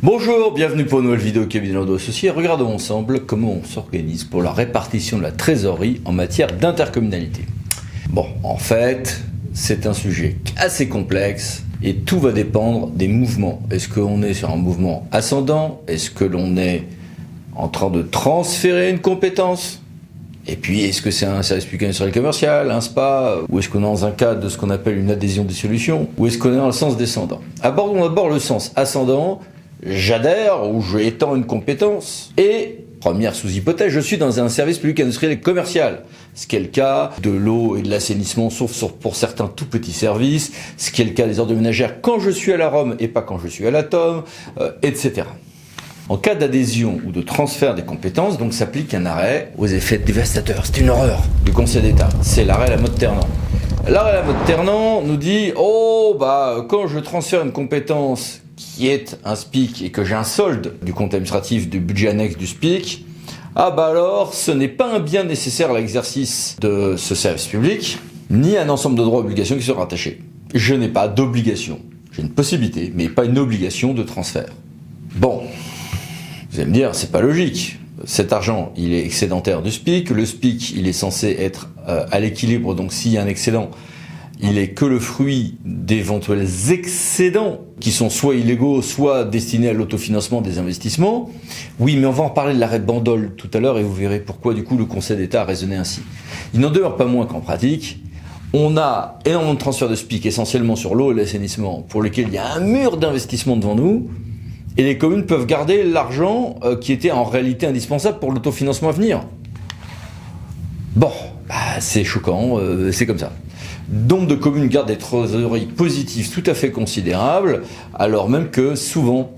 Bonjour, bienvenue pour une nouvelle vidéo Cabinet Landau Associés. Regardons ensemble comment on s'organise pour la répartition de la trésorerie en matière d'intercommunalité. Bon, en fait, c'est un sujet assez complexe et tout va dépendre des mouvements. Est-ce qu'on est sur un mouvement ascendant? Est-ce que l'on est en train de transférer une compétence? Et puis, est-ce que c'est un service public industriel commercial, un SPA, ou est-ce qu'on est dans un cadre de ce qu'on appelle une adhésion des solutions, ou est-ce qu'on est dans le sens descendant? Abordons d'abord le sens ascendant. J'adhère ou je étends une compétence et, première sous-hypothèse, je suis dans un service public industriel et commercial. Ce qui est le cas de l'eau et de l'assainissement, sauf pour certains tout petits services. Ce qui est le cas des ordures ménagères quand je suis à la Rome et pas quand je suis à l'Atome, etc. En cas d'adhésion ou de transfert des compétences, donc s'applique un arrêt aux effets dévastateurs. C'est une horreur du Conseil d'État. C'est l'arrêt à la mode Ternant. L'arrêt à la mode Ternant nous dit quand je transfère une compétence qui est un SPIC et que j'ai un solde du compte administratif du budget annexe du SPIC, alors ce n'est pas un bien nécessaire à l'exercice de ce service public, ni un ensemble de droits et obligations qui sont rattachés. Je n'ai pas d'obligation. J'ai une possibilité, mais pas une obligation de transfert. Bon, vous allez me dire, c'est pas logique. Cet argent, il est excédentaire du SPIC. Le SPIC, il est censé être à l'équilibre, donc s'il y a un excédent, il est que le fruit d'éventuels excédents qui sont soit illégaux, soit destinés à l'autofinancement des investissements. Oui, mais on va en parler de l'arrêt de Bandol tout à l'heure et vous verrez pourquoi du coup le Conseil d'État a raisonné ainsi. Il n'en demeure pas moins qu'en pratique, on a énormément de transferts de SPIC, essentiellement sur l'eau et l'assainissement, pour lesquels il y a un mur d'investissement devant nous, et les communes peuvent garder l'argent qui était en réalité indispensable pour l'autofinancement à venir. Bon, c'est choquant, c'est comme ça. Nombre de communes gardent des trésoreries positives tout à fait considérables, alors même que souvent,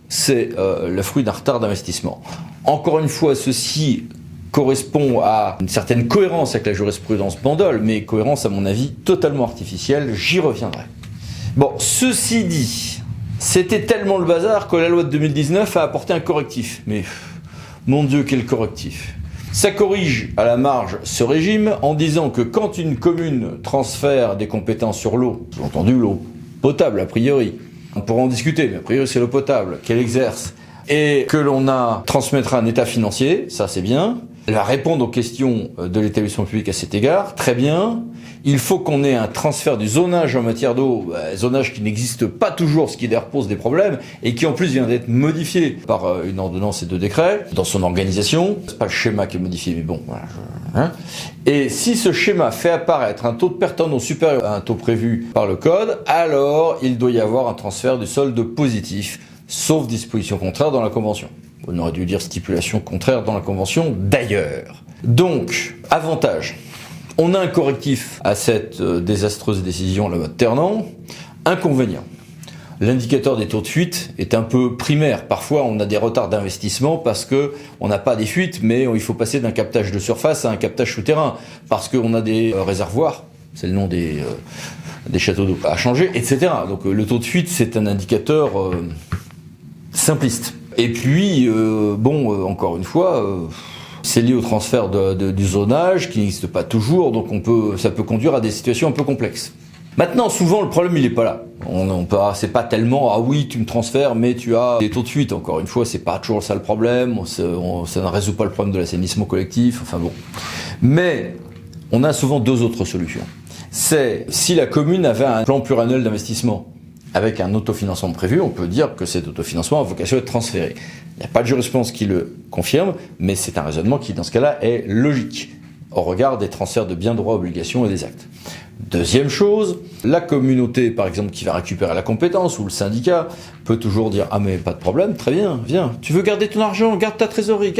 c'est le fruit d'un retard d'investissement. Encore une fois, ceci correspond à une certaine cohérence avec la jurisprudence Bandol, mais cohérence à mon avis totalement artificielle, j'y reviendrai. Bon, ceci dit, c'était tellement le bazar que la loi de 2019 a apporté un correctif. Mais mon Dieu, quel correctif! Ça corrige à la marge ce régime en disant que quand une commune transfère des compétences sur l'eau, sous-entendu l'eau potable a priori, on pourra en discuter, mais a priori c'est l'eau potable qu'elle exerce, et que l'on transmettra un état financier, ça c'est bien, elle va répondre aux questions de l'établissement public à cet égard, très bien. Il faut qu'on ait un transfert du zonage en matière d'eau, zonage qui n'existe pas toujours, ce qui d'ailleurs pose des problèmes, et qui en plus vient d'être modifié par une ordonnance et deux décrets, dans son organisation. C'est pas le schéma qui est modifié, mais bon, voilà. Et si ce schéma fait apparaître un taux de perte en eau supérieur à un taux prévu par le code, alors il doit y avoir un transfert du solde positif, sauf disposition contraire dans la Convention. On aurait dû dire stipulation contraire dans la Convention d'ailleurs. Donc, avantage. On a un correctif à cette désastreuse décision, la mode Ternant. Inconvénient. L'indicateur des taux de fuite est un peu primaire. Parfois, on a des retards d'investissement parce que on n'a pas des fuites, mais il faut passer d'un captage de surface à un captage souterrain. Parce qu'on a des réservoirs, c'est le nom des châteaux d'eau, à changer, etc. Donc le taux de fuite, c'est un indicateur simpliste. Et puis, encore une fois, c'est lié au transfert du zonage qui n'existe pas toujours, donc ça peut conduire à des situations un peu complexes. Maintenant, souvent, le problème, il n'est pas là. C'est pas tellement, tu me transfères, mais tu as des taux de fuite. Encore une fois, c'est pas toujours ça le problème, ça ne résout pas le problème de l'assainissement collectif, enfin bon. Mais, on a souvent deux autres solutions. C'est, si la commune avait un plan pluriannuel d'investissement, avec un autofinancement prévu, on peut dire que cet autofinancement a vocation à être transféré. Il n'y a pas de jurisprudence qui le confirme, mais c'est un raisonnement qui, dans ce cas-là, est logique, au regard des transferts de biens, droits, obligations et des actes. Deuxième chose, la communauté, par exemple, qui va récupérer la compétence, ou le syndicat, peut toujours dire « Ah mais pas de problème, très bien, viens, tu veux garder ton argent, garde ta trésorerie,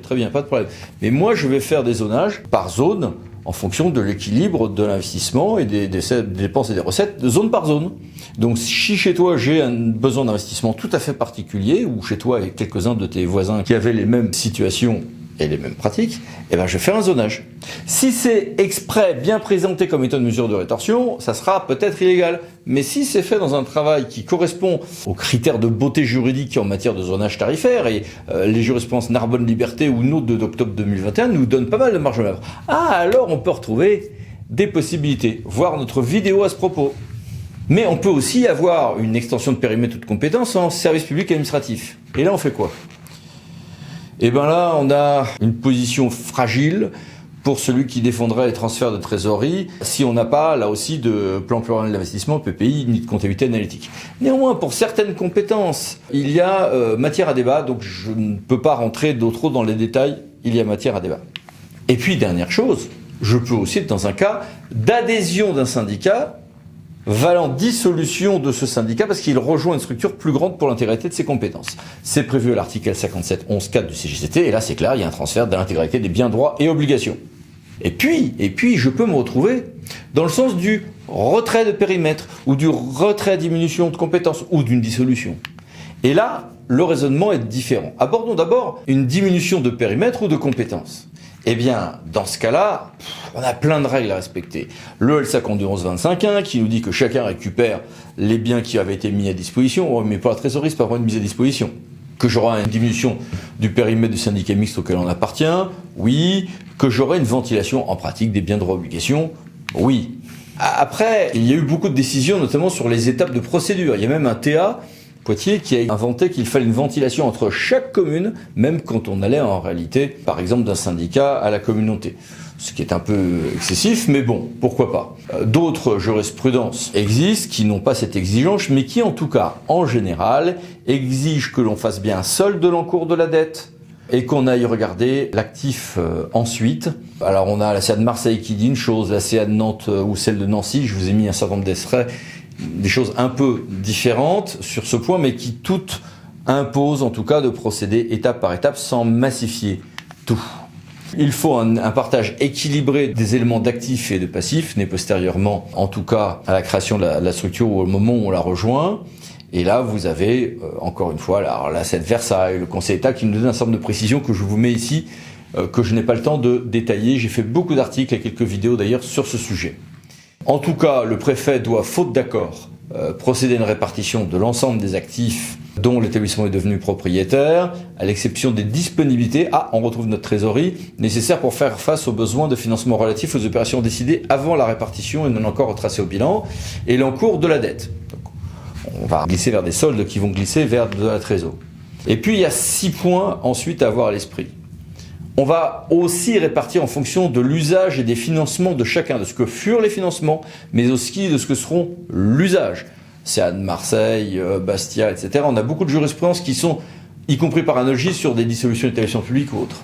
très bien, pas de problème. Mais moi, je vais faire des zonages par zone, en fonction de l'équilibre de l'investissement et des dépenses et des recettes, de zone par zone. Donc si chez toi j'ai un besoin d'investissement tout à fait particulier, ou chez toi et quelques-uns de tes voisins qui avaient les mêmes situations et les mêmes pratiques, je vais faire un zonage. Si c'est exprès bien présenté comme étant une mesure de rétorsion, ça sera peut-être illégal. Mais si c'est fait dans un travail qui correspond aux critères de beauté juridique en matière de zonage tarifaire, et les jurisprudences Narbonne Liberté ou Nôtre d'octobre 2021 nous donnent pas mal de marge de manœuvre, alors on peut retrouver des possibilités, voir notre vidéo à ce propos. Mais on peut aussi avoir une extension de périmètre ou de compétences en service public administratif. Et là, on fait quoi? Et bien là, on a une position fragile pour celui qui défendrait les transferts de trésorerie, si on n'a pas, là aussi, de plan pluriannuel d'investissement, PPI, ni de comptabilité analytique. Néanmoins, pour certaines compétences, il y a matière à débat, donc je ne peux pas rentrer trop dans les détails, il y a matière à débat. Et puis, dernière chose, je peux aussi être dans un cas d'adhésion d'un syndicat valant dissolution de ce syndicat parce qu'il rejoint une structure plus grande pour l'intégralité de ses compétences. C'est prévu à l'article 57.11.4 du CGCT, et là c'est clair, il y a un transfert de l'intégralité des biens, droits et obligations. Et puis, je peux me retrouver dans le sens du retrait de périmètre, ou du retrait à diminution de compétences, ou d'une dissolution. Et là, le raisonnement est différent. Abordons d'abord une diminution de périmètre ou de compétences. Eh bien, dans ce cas-là, on a plein de règles à respecter. Le L521125.1 qui nous dit que chacun récupère les biens qui avaient été mis à disposition, mais pas la trésorerie, c'est pas vraiment une mise à disposition. Que j'aurai une diminution du périmètre du syndicat mixte auquel on appartient, oui. Que j'aurai une ventilation en pratique des biens, droits, obligations, oui. Après, il y a eu beaucoup de décisions, notamment sur les étapes de procédure. Il y a même un TA, Poitiers, qui a inventé qu'il fallait une ventilation entre chaque commune, même quand on allait en réalité, par exemple, d'un syndicat à la communauté. Ce qui est un peu excessif, mais bon, pourquoi pas. D'autres jurisprudences existent qui n'ont pas cette exigence, mais qui en tout cas, en général, exigent que l'on fasse bien un solde de l'encours de la dette et qu'on aille regarder l'actif ensuite. Alors on a la CA de Marseille qui dit une chose, la CA de Nantes ou celle de Nancy, je vous ai mis un certain nombre d'extraits, des choses un peu différentes sur ce point, mais qui toutes imposent en tout cas de procéder étape par étape sans massifier tout. Il faut un partage équilibré des éléments d'actifs et de passifs, né postérieurement, en tout cas à la création de la structure ou au moment où on la rejoint. Et là, vous avez, encore une fois, la CED Versailles, le Conseil d'État qui nous donne un certain nombre de précisions que je vous mets ici, que je n'ai pas le temps de détailler. J'ai fait beaucoup d'articles et quelques vidéos d'ailleurs sur ce sujet. En tout cas, le préfet doit, faute d'accord, procéder à une répartition de l'ensemble des actifs dont l'établissement est devenu propriétaire, à l'exception des disponibilités, on retrouve notre trésorerie, nécessaire pour faire face aux besoins de financement relatifs aux opérations décidées avant la répartition et non encore retracées au bilan, et l'encours de la dette. Donc, on va glisser vers des soldes qui vont glisser vers de la trésorerie. Et puis il y a 6 points ensuite à avoir à l'esprit. On va aussi répartir en fonction de l'usage et des financements de chacun, de ce que furent les financements, mais aussi de ce que seront l'usage. C'est à Marseille, Bastia, etc. On a beaucoup de jurisprudences qui sont, y compris par analogie, sur des dissolutions d'établissements publics ou autres.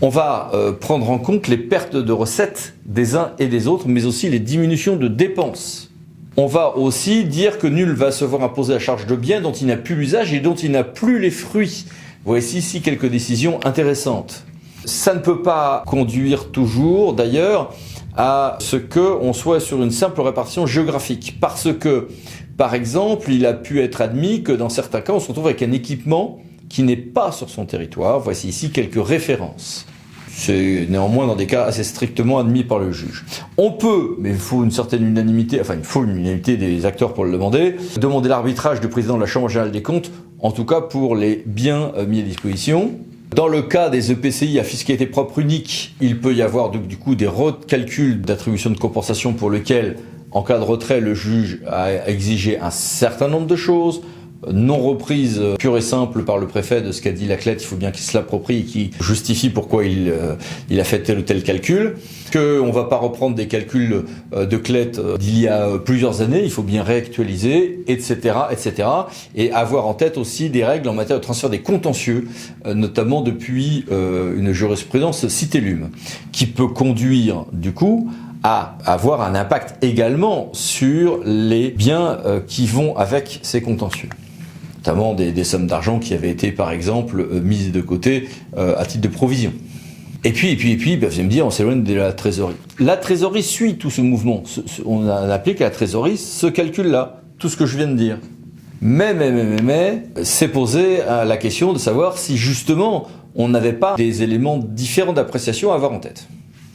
On va prendre en compte les pertes de recettes des uns et des autres, mais aussi les diminutions de dépenses. On va aussi dire que nul va se voir imposer la charge de biens dont il n'a plus l'usage et dont il n'a plus les fruits. Voici ici quelques décisions intéressantes. Ça ne peut pas conduire toujours, d'ailleurs, à ce qu'on soit sur une simple répartition géographique. Parce que, par exemple, il a pu être admis que dans certains cas, on se retrouve avec un équipement qui n'est pas sur son territoire. Voici ici quelques références. C'est néanmoins dans des cas assez strictement admis par le juge. On peut, mais il faut une certaine unanimité, enfin il faut une unanimité des acteurs pour le demander l'arbitrage du président de la Chambre générale des comptes, en tout cas pour les biens mis à disposition. Dans le cas des EPCI à fiscalité propre unique, il peut y avoir du coup des recalculs d'attribution de compensation pour lesquels, en cas de retrait, le juge a exigé un certain nombre de choses, non reprise pure et simple par le préfet de ce qu'a dit la CLET, il faut bien qu'il se l'approprie et qu'il justifie pourquoi il a fait tel ou tel calcul, qu'on ne va pas reprendre des calculs de CLET d'il y a plusieurs années, il faut bien réactualiser, etc., etc., et avoir en tête aussi des règles en matière de transfert des contentieux, notamment depuis une jurisprudence Citellum, qui peut conduire du coup à avoir un impact également sur les biens qui vont avec ces contentieux. Notamment des sommes d'argent qui avaient été, par exemple, mises de côté à titre de provision. Et puis, vous allez me dire, on s'éloigne de la trésorerie. La trésorerie suit tout ce mouvement. On applique à la trésorerie ce calcul-là, tout ce que je viens de dire. Mais, c'est posé à la question de savoir si justement on n'avait pas des éléments différents d'appréciation à avoir en tête.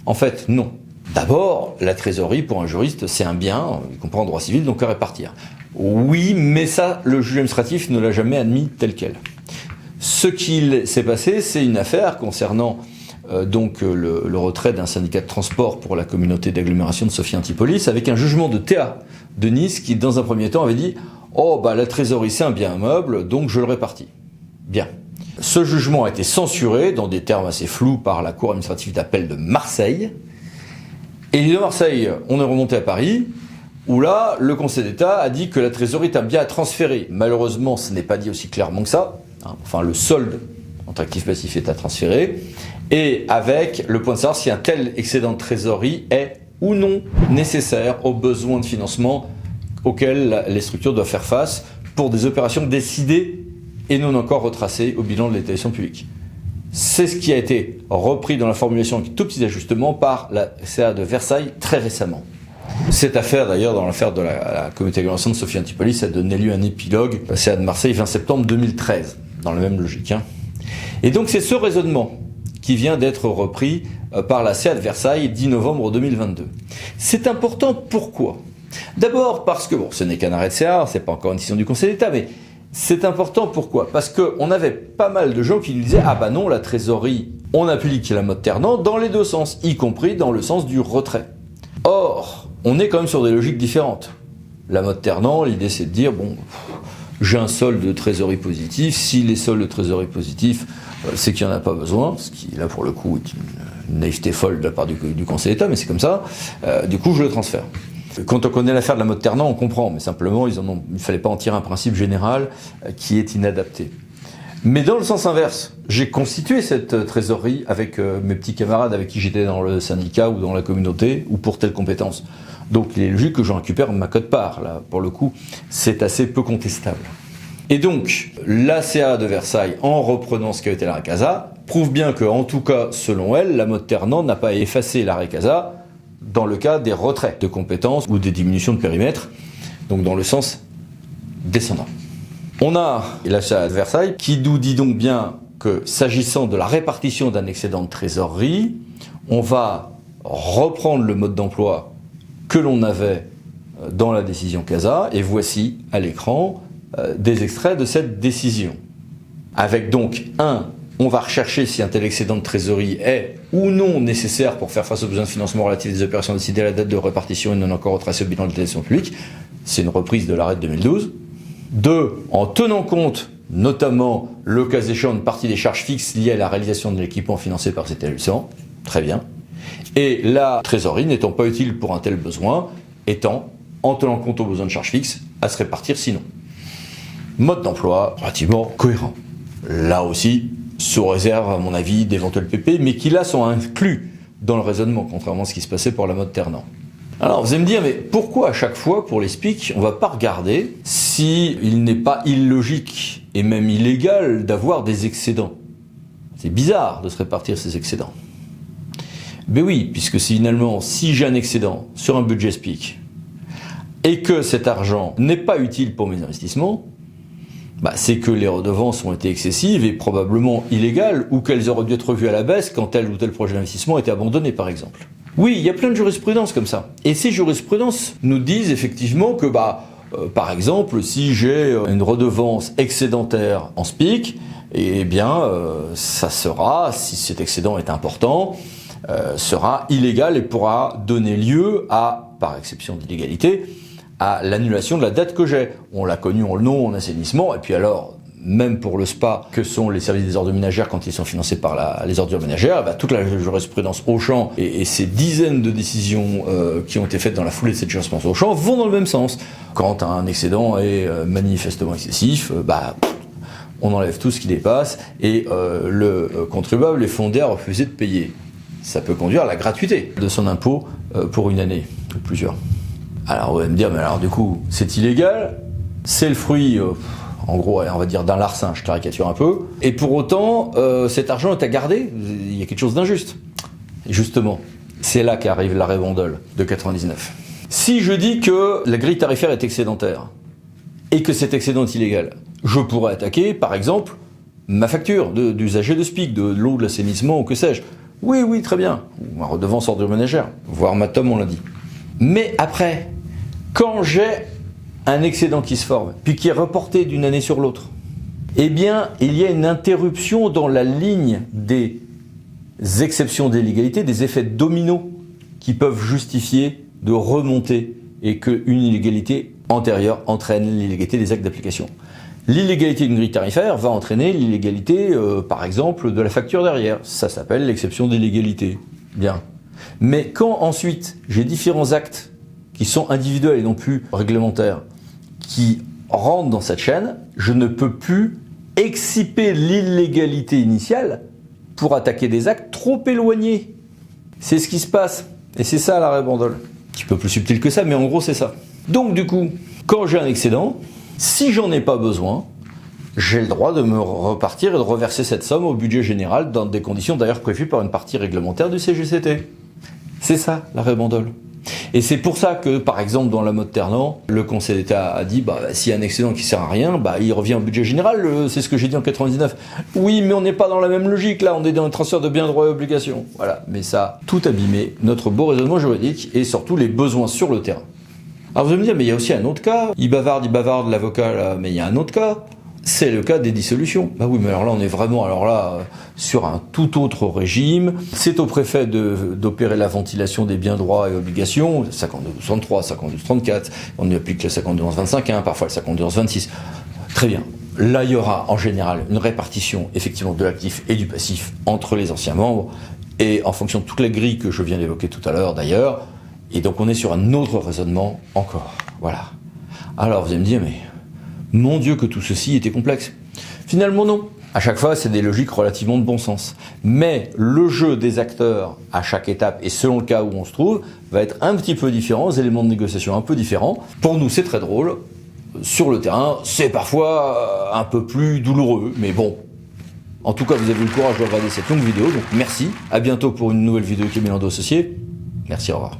En fait, non. D'abord, la trésorerie, pour un juriste, c'est un bien, il comprend en droit civil, donc à répartir. Oui, mais ça, le juge administratif ne l'a jamais admis tel quel. Ce qu'il s'est passé, c'est une affaire concernant le retrait d'un syndicat de transport pour la communauté d'agglomération de Sophia Antipolis, avec un jugement de TA de Nice qui, dans un premier temps, avait dit « Oh, bah la trésorerie, c'est un bien meuble, donc je le répartis. » Bien. Ce jugement a été censuré, dans des termes assez flous, par la Cour administrative d'appel de Marseille. Et de Marseille, on est remonté à Paris, où là, le Conseil d'État a dit que la trésorerie est un bien à transférer. Malheureusement, ce n'est pas dit aussi clairement que ça. Enfin, le solde entre actif-passif est à transférer. Et avec le point de savoir si un tel excédent de trésorerie est ou non nécessaire aux besoins de financement auxquels les structures doivent faire face pour des opérations décidées et non encore retracées au bilan de l'établissement public. C'est ce qui a été repris dans la formulation avec tout petits ajustements par la CA de Versailles très récemment. Cette affaire, d'ailleurs, dans l'affaire de la communauté d'agglomération de Sophia Antipolis, a donné lieu à un épilogue, la CA de Marseille, 20 septembre 2013, dans la même logique. Et donc c'est ce raisonnement qui vient d'être repris par la CA de Versailles 10 novembre 2022. C'est important, pourquoi ? D'abord parce que, bon, ce n'est qu'un arrêt de CA, c'est pas encore une décision du Conseil d'État, mais c'est important, pourquoi ? Parce qu'on avait pas mal de gens qui nous disaient « Ah bah non, la trésorerie, on applique la mode Ternant dans les deux sens, y compris dans le sens du retrait. » Or, on est quand même sur des logiques différentes. La mode Ternant, l'idée c'est de dire « Bon, j'ai un solde de trésorerie positif, si les soldes de trésorerie positifs, c'est qu'il n'y en a pas besoin, ce qui là pour le coup est une naïveté folle de la part du Conseil d'État, mais c'est comme ça, du coup je le transfère. » Quand on connaît l'affaire de la mode Ternant, on comprend, mais simplement, il ne fallait pas en tirer un principe général qui est inadapté. Mais dans le sens inverse, j'ai constitué cette trésorerie avec mes petits camarades avec qui j'étais dans le syndicat ou dans la communauté, ou pour telle compétence. Donc il est logique que j'en récupère ma quote-part. Là, pour le coup, c'est assez peu contestable. Et donc, la CA de Versailles, en reprenant ce qu'a été l'arrêt Casa, prouve bien que, en tout cas, selon elle, la mode Ternant n'a pas effacé l'arrêt Casa dans le cas des retraits de compétences ou des diminutions de périmètre, donc dans le sens descendant. On a la CA de Versailles qui nous dit donc bien que s'agissant de la répartition d'un excédent de trésorerie, on va reprendre le mode d'emploi que l'on avait dans la décision Casa, et voici à l'écran des extraits de cette décision. Avec donc on va rechercher si un tel excédent de trésorerie est ou non nécessaire pour faire face aux besoins de financement relatifs des opérations décidées à la date de répartition et non encore retracées au bilan de l'établissement public. C'est une reprise de l'arrêt de 2012. 2. En tenant compte notamment, le cas échéant, une partie des charges fixes liées à la réalisation de l'équipement financé par cet établissement. Très bien. Et la trésorerie n'étant pas utile pour un tel besoin, étant, en tenant compte aux besoins de charges fixes, à se répartir sinon. Mode d'emploi relativement cohérent. Là aussi, sous réserve, à mon avis, d'éventuels PP, mais qui là sont inclus dans le raisonnement, contrairement à ce qui se passait pour la mode Ternant. Alors vous allez me dire, mais pourquoi à chaque fois, pour les SPIC, on ne va pas regarder s'il n'est pas illogique et même illégal d'avoir des excédents ? C'est bizarre de se répartir ces excédents. Ben oui, puisque finalement, si j'ai un excédent sur un budget SPIC et que cet argent n'est pas utile pour mes investissements, c'est que les redevances ont été excessives et probablement illégales, ou qu'elles auraient dû être revues à la baisse quand tel ou tel projet d'investissement a été abandonné, par exemple. Oui, il y a plein de jurisprudences comme ça. Et ces jurisprudences nous disent effectivement que, par exemple, si j'ai une redevance excédentaire en SPIC, eh bien, ça sera, si cet excédent est important, sera illégal et pourra donner lieu à, par exception d'illégalité, à l'annulation de la dette que j'ai. On l'a connu en nom, en assainissement, et puis alors, même pour le SPA, que sont les services des ordures ménagères quand ils sont financés par les ordures ménagères, toute la jurisprudence Auchan et ces dizaines de décisions qui ont été faites dans la foulée de cette jurisprudence Auchan vont dans le même sens. Quand un excédent est manifestement excessif, on enlève tout ce qui dépasse et le contribuable est fondé à refuser de payer. Ça peut conduire à la gratuité de son impôt pour une année ou plusieurs. Alors vous allez me dire, mais alors du coup, c'est illégal, c'est le fruit, en gros, on va dire d'un larcin, je caricature un peu, et pour autant, cet argent est à garder, il y a quelque chose d'injuste. Et justement, c'est là qu'arrive l'arrêt Bondol de 99. Si je dis que la grille tarifaire est excédentaire, et que cet excédent est illégal, je pourrais attaquer, par exemple, ma facture d'usager de SPIC, de l'eau, de l'assainissement, ou que sais-je. Oui, très bien, ou ma redevance ordure ménagère, voire ma TOM, on l'a dit. Mais après, quand j'ai un excédent qui se forme, puis qui est reporté d'une année sur l'autre, eh bien, il y a une interruption dans la ligne des exceptions d'illégalité, des effets dominos qui peuvent justifier de remonter et qu'une illégalité antérieure entraîne l'illégalité des actes d'application. L'illégalité d'une grille tarifaire va entraîner l'illégalité, par exemple, de la facture derrière. Ça s'appelle l'exception d'illégalité. Bien. Mais quand ensuite j'ai différents actes qui sont individuels et non plus réglementaires, qui rentrent dans cette chaîne, je ne peux plus exciper l'illégalité initiale pour attaquer des actes trop éloignés. C'est ce qui se passe. Et c'est ça l'arrêt Bandol. Un petit peu plus subtil que ça, mais en gros c'est ça. Donc du coup, quand j'ai un excédent, si j'en ai pas besoin, j'ai le droit de me repartir et de reverser cette somme au budget général dans des conditions d'ailleurs prévues par une partie réglementaire du CGCT. C'est ça l'arrêt Bandol. Et c'est pour ça que, par exemple, dans la mode Ternant, le Conseil d'État a dit, s'il y a un excédent qui sert à rien, il revient au budget général, c'est ce que j'ai dit en 99. Oui, mais on n'est pas dans la même logique, là, on est dans un transfert de biens, droits et obligations. Voilà, mais ça a tout abîmé, notre beau raisonnement juridique et surtout les besoins sur le terrain. Alors vous allez me dire, mais il y a aussi un autre cas, il bavarde, l'avocat, là, mais il y a un autre cas. C'est le cas des dissolutions. Bah oui, mais alors là, on est vraiment sur un tout autre régime. C'est au préfet d'opérer la ventilation des biens, droits et obligations, 52-63, 52-34, on y applique le 52-25, parfois le 52-26. Très bien. Là, il y aura en général une répartition effectivement de l'actif et du passif entre les anciens membres, et en fonction de toute la grille que je viens d'évoquer tout à l'heure d'ailleurs, et donc on est sur un autre raisonnement encore. Voilà. Alors vous allez me dire, mais mon Dieu que tout ceci était complexe. Finalement non. À chaque fois, c'est des logiques relativement de bon sens. Mais le jeu des acteurs à chaque étape et selon le cas où on se trouve va être un petit peu différent, les éléments de négociation un peu différents. Pour nous, c'est très drôle. Sur le terrain, c'est parfois un peu plus douloureux, mais bon. En tout cas, vous avez eu le courage de regarder cette longue vidéo, donc merci. À bientôt pour une nouvelle vidéo Kevin Landau Associés. Merci, au revoir.